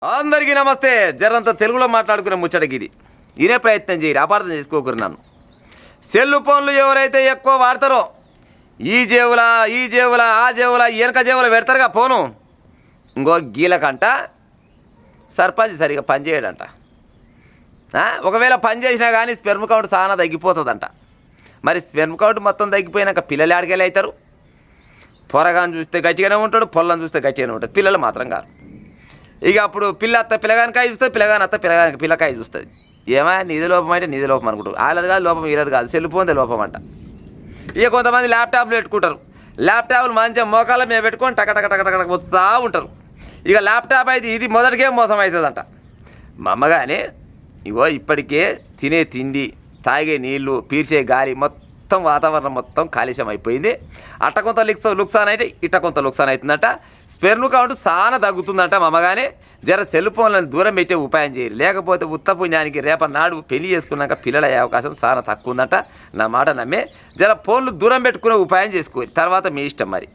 అందరికీ నమస్తే. జరంత తెలుగులో మాట్లాడుకునే ముచ్చటకి ఇది ఇనే ప్రయత్నం చేయరు, అపార్థం చేసుకోకరు. నన్ను సెల్లు ఫోన్లు ఎవరైతే ఎక్కువ వాడతారో ఈ జేబుల ఆ జేబుల వెనక జేబుల పెడతారుగా ఫోను, ఇంకో గీలకంట సర్పంచ్ సరిగా పనిచేయడంట. ఒకవేళ పని చేసినా కానీ స్పెర్మ్ కౌంట్ చాలా తగ్గిపోతుందంట. మరి స్పెర్మ్ కౌంట్ మొత్తం తగ్గిపోయినాక పిల్లలు ఆడికెళ్ళి అవుతారు. పొరగాని చూస్తే గట్టిగానే ఉంటాడు, పొల్లని చూస్తే గట్టిగానే ఉంటాడు, పిల్లలు మాత్రం కాదు. ఇక అప్పుడు పిల్ల అత్త పిల్లగానికాయ చూస్తుంది, పిల్లగాని అత్త పిల్లకాయ చూస్తుంది. ఏమైనా నిధి లోపం అంటే నిధి లోపం అనుకుంటారు. వాళ్ళది కాదు లోపం, వీళ్ళది కాదు, సెల్ ఫోన్దే లోపం అంట. ఇక కొంతమంది ల్యాప్టాప్లు పెట్టుకుంటారు. ల్యాప్టాప్లు మంచిగా మోకాళ్ళ మీద పెట్టుకొని టక వస్తూ ఉంటారు. ఇక ల్యాప్టాప్ అయితే ఇది మొదటికే మోసం అవుతుందంట. మా అమ్మగానే ఇగో ఇప్పటికే తినే తిండి, తాగే నీళ్లు, పీల్చే గాలి మొత్తం వాతావరణం మొత్తం కాలుష్యం అయిపోయింది. అట్ట కొంత లుక్సాన్ అయితే ఇట్ట కొంత లుక్సాన్ అవుతుందంట. స్పెర్మ్ కౌంట్ చాలా తగ్గుతుందంట. మా అమ్మగానే జర సెల్ ఫోన్లను దూరం పెట్టే ఉపాయం చేయరు, లేకపోతే ఉత్త పుణ్యానికి రేపన్నాడు పెళ్లి చేసుకున్నాక పిల్లలు అయ్యే అవకాశం చాలా తక్కువ ఉందంట. నా మాట నమ్మే జర ఫోన్లు దూరం పెట్టుకునే ఉపాయం చేసుకోరు, తర్వాత మీ ఇష్టం మరి.